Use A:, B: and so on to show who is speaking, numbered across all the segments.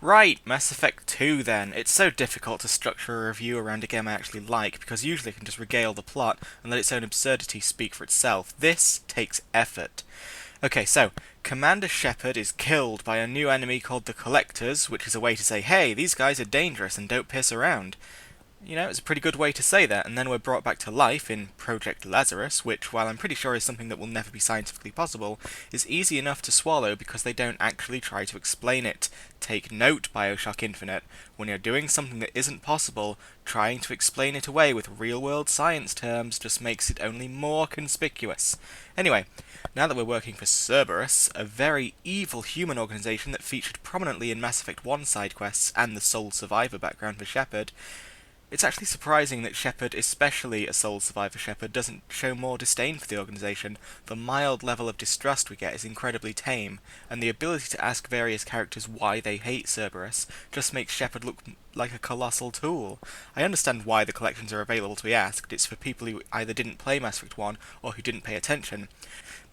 A: Right, Mass Effect 2 then. It's so difficult to structure a review around a game I actually like, because usually I can just regale the plot and let its own absurdity speak for itself. This takes effort. Okay, so, Commander Shepard is killed by a new enemy called the Collectors, which is a way to say, hey, these guys are dangerous and don't piss around. You know, it's a pretty good way to say that, and then we're brought back to life in Project Lazarus, which, while I'm pretty sure is something that will never be scientifically possible, is easy enough to swallow because they don't actually try to explain it. Take note, Bioshock Infinite, when you're doing something that isn't possible, trying to explain it away with real-world science terms just makes it only more conspicuous. Anyway, now that we're working for Cerberus, a very evil human organization that featured prominently in Mass Effect 1 side quests and the sole survivor background for Shepard, it's actually surprising that Shepard, especially a sole survivor Shepard, doesn't show more disdain for the organisation. The mild level of distrust we get is incredibly tame, and the ability to ask various characters why they hate Cerberus just makes Shepard look like a colossal tool. I understand why the collections are available to be asked. It's for people who either didn't play Mass Effect 1 or who didn't pay attention.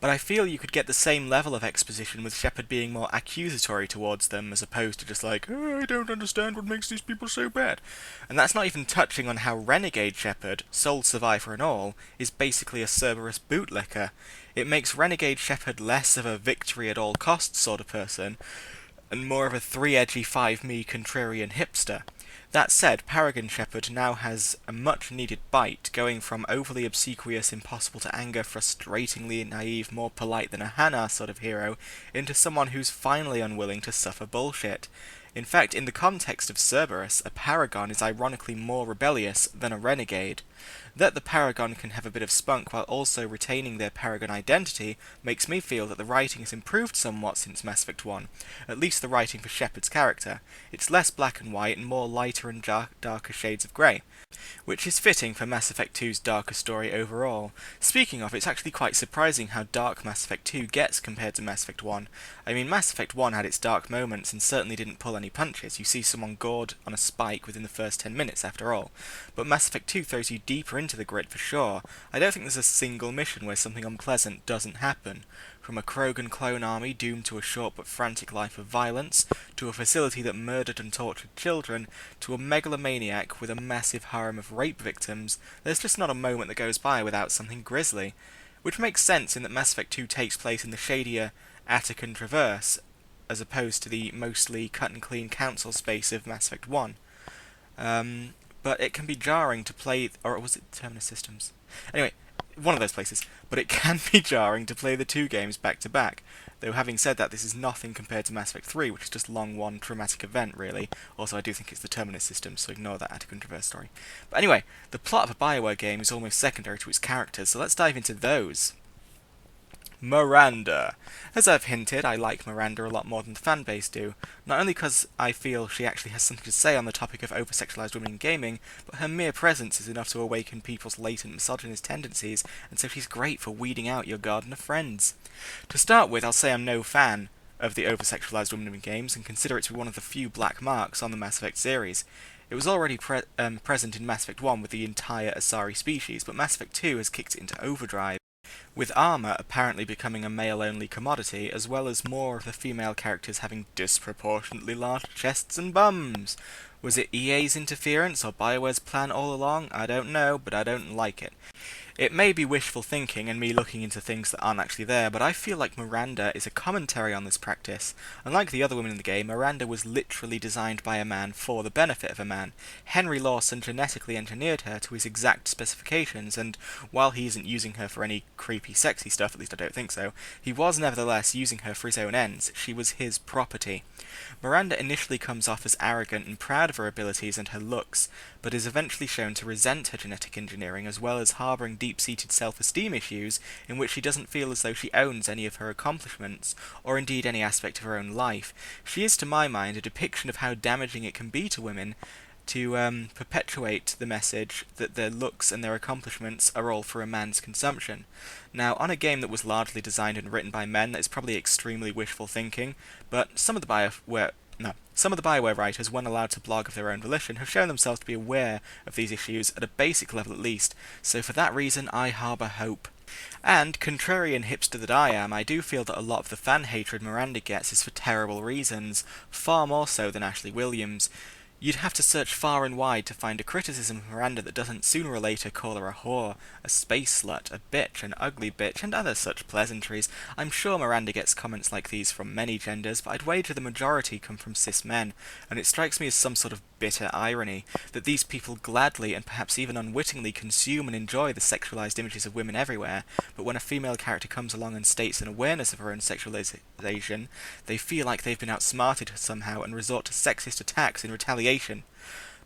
A: But I feel you could get the same level of exposition with Shepard being more accusatory towards them, as opposed to just like, oh, I don't understand what makes these people so bad. And that's not even touching on how Renegade Shepard, sole survivor and all, is basically a Cerberus bootlicker. It makes Renegade Shepard less of a victory at all costs sort of person, and more of a three-edgy, five-me contrarian hipster. That said, Paragon Shepard now has a much-needed bite, going from overly obsequious, impossible to anger, frustratingly naive, more polite than a Hanar sort of hero, into someone who's finally unwilling to suffer bullshit. In fact, in the context of Cerberus, a Paragon is ironically more rebellious than a renegade. That the Paragon can have a bit of spunk while also retaining their Paragon identity makes me feel that the writing has improved somewhat since Mass Effect 1, at least the writing for Shepard's character. It's less black and white and more lighter and darker shades of grey, which is fitting for Mass Effect 2's darker story overall. Speaking of, it's actually quite surprising how dark Mass Effect 2 gets compared to Mass Effect 1. I mean, Mass Effect 1 had its dark moments and certainly didn't pull any punches. You see someone gored on a spike within the first 10 minutes after all. But Mass Effect 2 throws you deeper into the grit for sure. I don't think there's a single mission where something unpleasant doesn't happen. From a Krogan clone army doomed to a short but frantic life of violence, to a facility that murdered and tortured children, to a megalomaniac with a massive harem of rape victims, there's just not a moment that goes by without something grisly. Which makes sense in that Mass Effect 2 takes place in the shadier Attican Traverse, as opposed to the mostly cut-and-clean council space of Mass Effect 1. But it can be jarring to play, or was it Terminus Systems? Anyway, one of those places. But it can be jarring to play the two games back to back. Though having said that, this is nothing compared to Mass Effect 3, which is just long one traumatic event, really. Also, I do think it's the Terminus Systems, so ignore that Attican Traverse story. But anyway, the plot of a BioWare game is almost secondary to its characters, so let's dive into those. Miranda. As I've hinted, I like Miranda a lot more than the fanbase do, not only because I feel she actually has something to say on the topic of over-sexualized women in gaming, but her mere presence is enough to awaken people's latent misogynist tendencies, and so she's great for weeding out your garden of friends. To start with, I'll say I'm no fan of the over-sexualized women in games, and consider it to be one of the few black marks on the Mass Effect series. It was already present in Mass Effect 1 with the entire Asari species, but Mass Effect 2 has kicked it into overdrive, with armor apparently becoming a male-only commodity, as well as more of the female characters having disproportionately large chests and bums. Was it EA's interference or BioWare's plan all along? I don't know, but I don't like it. It may be wishful thinking and me looking into things that aren't actually there, but I feel like Miranda is a commentary on this practice. Unlike the other women in the game, Miranda was literally designed by a man for the benefit of a man. Henry Lawson genetically engineered her to his exact specifications, and while he isn't using her for any creepy sexy stuff, at least I don't think so, he was nevertheless using her for his own ends. She was his property. Miranda initially comes off as arrogant and proud of her abilities and her looks, but is eventually shown to resent her genetic engineering as well as harbouring deep-seated self-esteem issues in which she doesn't feel as though she owns any of her accomplishments, or indeed any aspect of her own life. She is, to my mind, a depiction of how damaging it can be to women to perpetuate the message that their looks and their accomplishments are all for a man's consumption. Now, on a game that was largely designed and written by men, that is probably extremely wishful thinking, but some of the BioWare writers, when allowed to blog of their own volition, have shown themselves to be aware of these issues at a basic level at least, so for that reason I harbour hope. And, contrarian hipster that I am, I do feel that a lot of the fan hatred Miranda gets is for terrible reasons, far more so than Ashley Williams. You'd have to search far and wide to find a criticism of Miranda that doesn't sooner or later call her a whore, a space slut, a bitch, an ugly bitch, and other such pleasantries. I'm sure Miranda gets comments like these from many genders, but I'd wager the majority come from cis men, and it strikes me as some sort of bitter irony that these people gladly and perhaps even unwittingly consume and enjoy the sexualized images of women everywhere, but when a female character comes along and states an awareness of her own sexualization, they feel like they've been outsmarted somehow and resort to sexist attacks in retaliation.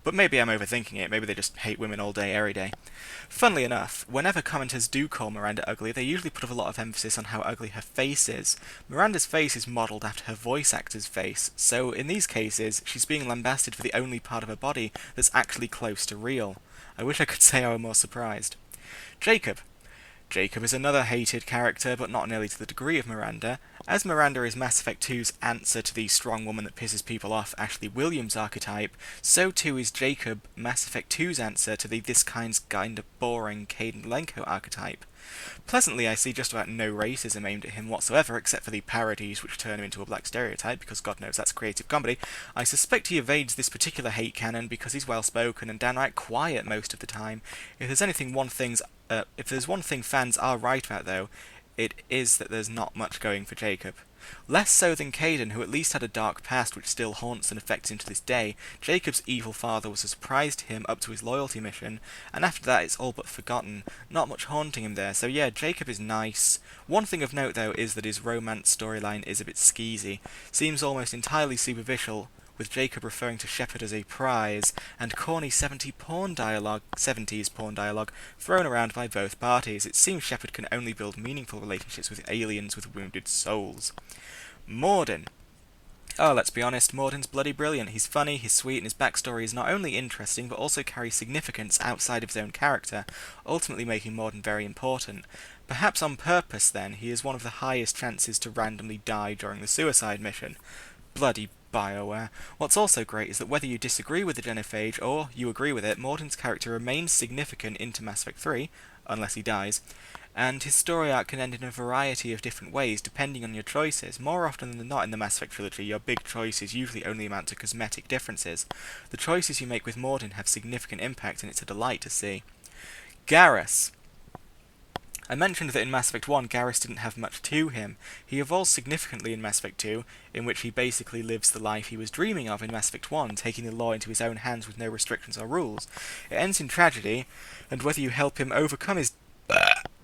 A: But maybe I'm overthinking it, maybe they just hate women all day, every day. Funnily enough, whenever commenters do call Miranda ugly, they usually put a lot of emphasis on how ugly her face is. Miranda's face is modelled after her voice actor's face, so in these cases, she's being lambasted for the only part of her body that's actually close to real. I wish I could say I were more surprised. Jacob. Jacob is another hated character, but not nearly to the degree of Miranda. As Miranda is Mass Effect 2's answer to the strong woman that pisses people off Ashley Williams archetype, so too is Jacob Mass Effect 2's answer to the this kind's kinda boring Kaidan Lenko archetype. Pleasantly, I see just about no racism aimed at him whatsoever, except for the parodies which turn him into a black stereotype, because God knows that's creative comedy. I suspect he evades this particular hate canon because he's well-spoken and downright quiet most of the time. If there's one thing fans are right about, though, it is that there's not much going for Jacob. Less so than Kaidan, who at least had a dark past which still haunts and affects him to this day. Jacob's evil father was a surprise to him up to his loyalty mission, and after that it's all but forgotten. Not much haunting him there, so yeah, Jacob is nice. One thing of note, though, is that his romance storyline is a bit skeezy. Seems almost entirely superficial, with Jacob referring to Shepard as a prize, and corny 70s porn dialogue thrown around by both parties. It seems Shepard can only build meaningful relationships with aliens with wounded souls. Mordin. Oh, let's be honest, Mordin's bloody brilliant. He's funny, he's sweet, and his backstory is not only interesting, but also carries significance outside of his own character, ultimately making Mordin very important. Perhaps on purpose, then, he is one of the highest chances to randomly die during the suicide mission. Bloody BioWare. What's also great is that whether you disagree with the genophage or you agree with it, Mordin's character remains significant into Mass Effect 3, unless he dies, and his story arc can end in a variety of different ways depending on your choices. More often than not in the Mass Effect trilogy, your big choices usually only amount to cosmetic differences. The choices you make with Mordin have significant impact, and it's a delight to see. Garrus. I mentioned that in Mass Effect 1, Garrus didn't have much to him. He evolves significantly in Mass Effect 2, in which he basically lives the life he was dreaming of in Mass Effect 1, taking the law into his own hands with no restrictions or rules. It ends in tragedy, and whether you help him overcome his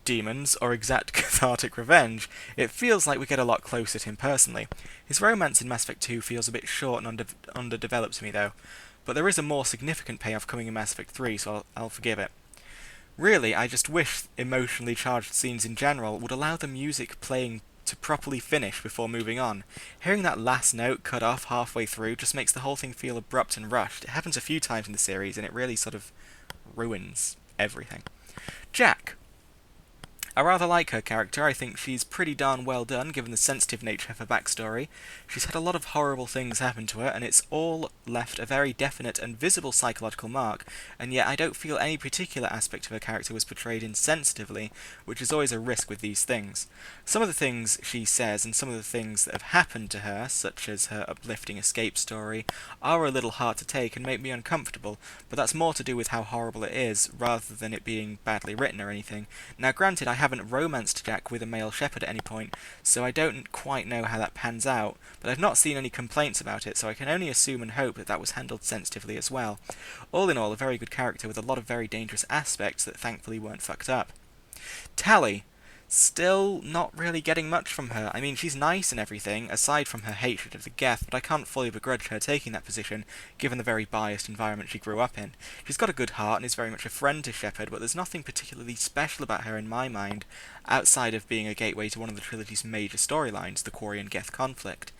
A: demons or exact cathartic revenge, it feels like we get a lot closer to him personally. His romance in Mass Effect 2 feels a bit short and underdeveloped to me, though, but there is a more significant payoff coming in Mass Effect 3, so I'll forgive it. Really, I just wish emotionally charged scenes in general would allow the music playing to properly finish before moving on. Hearing that last note cut off halfway through just makes the whole thing feel abrupt and rushed. It happens a few times in the series, and it really sort of ruins everything. Jack. I rather like her character. I think she's pretty darn well done, given the sensitive nature of her backstory. She's had a lot of horrible things happen to her, and it's all left a very definite and visible psychological mark, and yet I don't feel any particular aspect of her character was portrayed insensitively, which is always a risk with these things. Some of the things she says, and some of the things that have happened to her, such as her uplifting escape story, are a little hard to take and make me uncomfortable, but that's more to do with how horrible it is, rather than it being badly written or anything. Now granted, I haven't romanced Jack with a male Shepard at any point, so I don't quite know how that pans out, but I've not seen any complaints about it, so I can only assume and hope that that was handled sensitively as well. All in all, a very good character with a lot of very dangerous aspects that thankfully weren't fucked up. Tali. Still not really getting much from her. I mean, she's nice and everything, aside from her hatred of the Geth, but I can't fully begrudge her taking that position, given the very biased environment she grew up in. She's got a good heart and is very much a friend to Shepard, but there's nothing particularly special about her in my mind, outside of being a gateway to one of the trilogy's major storylines, the Quarian-Geth conflict.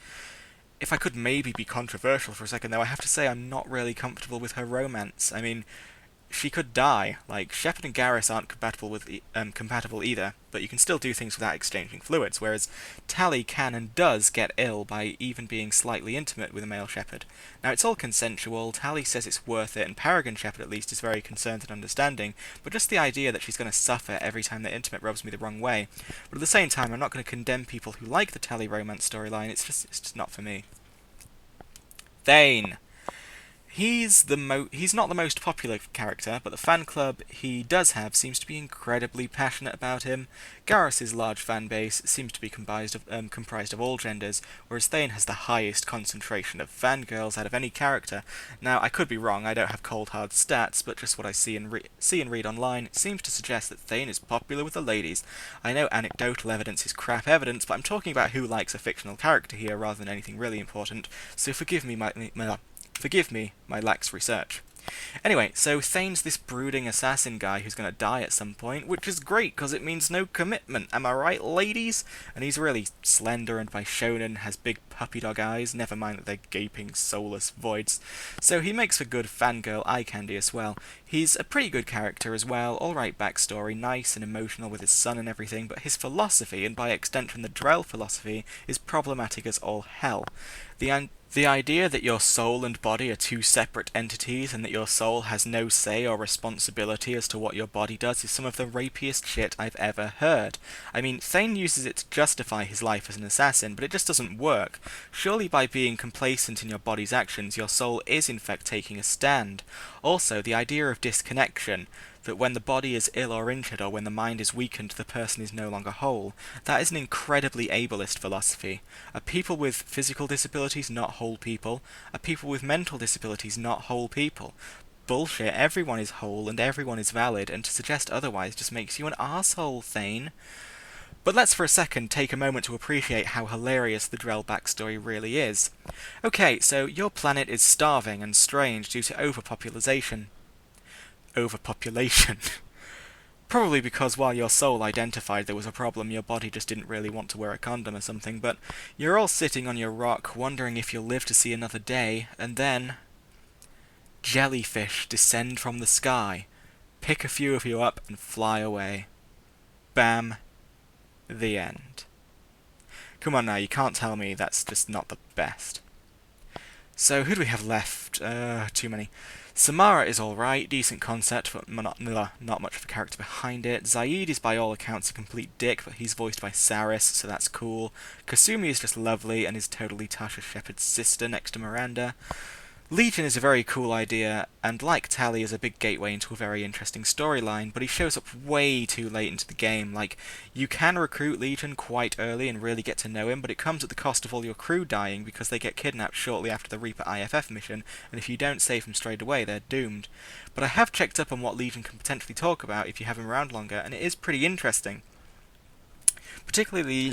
A: If I could maybe be controversial for a second, though, I have to say I'm not really comfortable with her romance. I mean, she could die. Like, Shepard and Garrus aren't compatible either, but you can still do things without exchanging fluids, whereas Tali can and does get ill by even being slightly intimate with a male Shepard. Now, it's all consensual, Tali says it's worth it, and Paragon Shepard at least is very concerned and understanding, but just the idea that she's going to suffer every time they're intimate rubs me the wrong way. But at the same time, I'm not going to condemn people who like the Tali romance storyline, it's just not for me. Thane. He's not the most popular character, but the fan club he does have seems to be incredibly passionate about him. Garrus's large fan base seems to be comprised of all genders, whereas Thane has the highest concentration of fangirls out of any character. Now, I could be wrong, I don't have cold hard stats, but just what I see and read online seems to suggest that Thane is popular with the ladies. I know anecdotal evidence is crap evidence, but I'm talking about who likes a fictional character here rather than anything really important, so forgive me my lax research. Anyway, so Thane's this brooding assassin guy who's going to die at some point, which is great because it means no commitment, am I right, ladies? And he's really slender and by shonen has big puppy dog eyes, never mind that they're gaping soulless voids. So he makes for good fangirl eye candy as well. He's a pretty good character as well, alright backstory, nice and emotional with his son and everything, but his philosophy, and by extension the Drell philosophy, is problematic as all hell. The idea that your soul and body are two separate entities and that your soul has no say or responsibility as to what your body does is some of the rapiest shit I've ever heard. I mean, Thane uses it to justify his life as an assassin, but it just doesn't work. Surely by being complacent in your body's actions, your soul is in fact taking a stand. Also, the idea of disconnection, that when the body is ill or injured or when the mind is weakened, the person is no longer whole. That is an incredibly ableist philosophy. Are people with physical disabilities not whole people? Are people with mental disabilities not whole people? Bullshit, everyone is whole and everyone is valid, and to suggest otherwise just makes you an arsehole, Thane. But let's for a second take a moment to appreciate how hilarious the Drell backstory really is. Okay, so your planet is starving and strange due to overpopulation. Probably because while your soul identified there was a problem, your body just didn't really want to wear a condom or something, but you're all sitting on your rock wondering if you'll live to see another day, and then jellyfish descend from the sky, pick a few of you up and fly away. Bam. The end. Come on now, you can't tell me that's just not the best. So who do we have left? Too many. Samara is alright, decent concept, but not much of a character behind it. Zaid is by all accounts a complete dick, but he's voiced by Saris, so that's cool. Kasumi is just lovely and is totally Tasha Shepard's sister next to Miranda. Legion is a very cool idea, and like Tali is a big gateway into a very interesting storyline, but he shows up way too late into the game. Like, you can recruit Legion quite early and really get to know him, but it comes at the cost of all your crew dying because they get kidnapped shortly after the Reaper IFF mission, and if you don't save them straight away, they're doomed. But I have checked up on what Legion can potentially talk about if you have him around longer, and it is pretty interesting. Particularly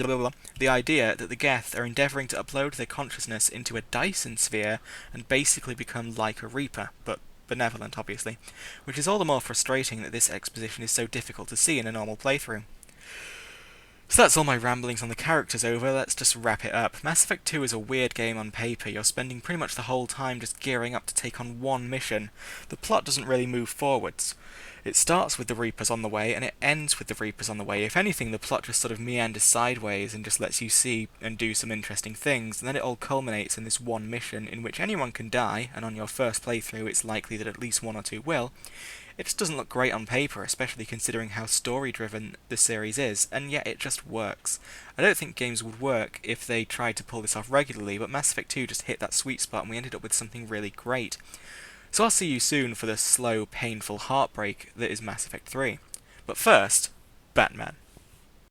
A: the idea that the Geth are endeavouring to upload their consciousness into a Dyson sphere and basically become like a Reaper, but benevolent, obviously, which is all the more frustrating that this exposition is so difficult to see in a normal playthrough. So that's all my ramblings on the characters over, let's just wrap it up. Mass Effect 2 is a weird game on paper, you're spending pretty much the whole time just gearing up to take on one mission. The plot doesn't really move forwards. It starts with the Reapers on the way, and it ends with the Reapers on the way. If anything, the plot just sort of meanders sideways and just lets you see and do some interesting things, and then it all culminates in this one mission in which anyone can die, and on your first playthrough it's likely that at least one or two will. It just doesn't look great on paper, especially considering how story-driven the series is, and yet it just works. I don't think games would work if they tried to pull this off regularly, but Mass Effect 2 just hit that sweet spot and we ended up with something really great. So I'll see you soon for the slow, painful heartbreak that is Mass Effect 3. But first, Batman.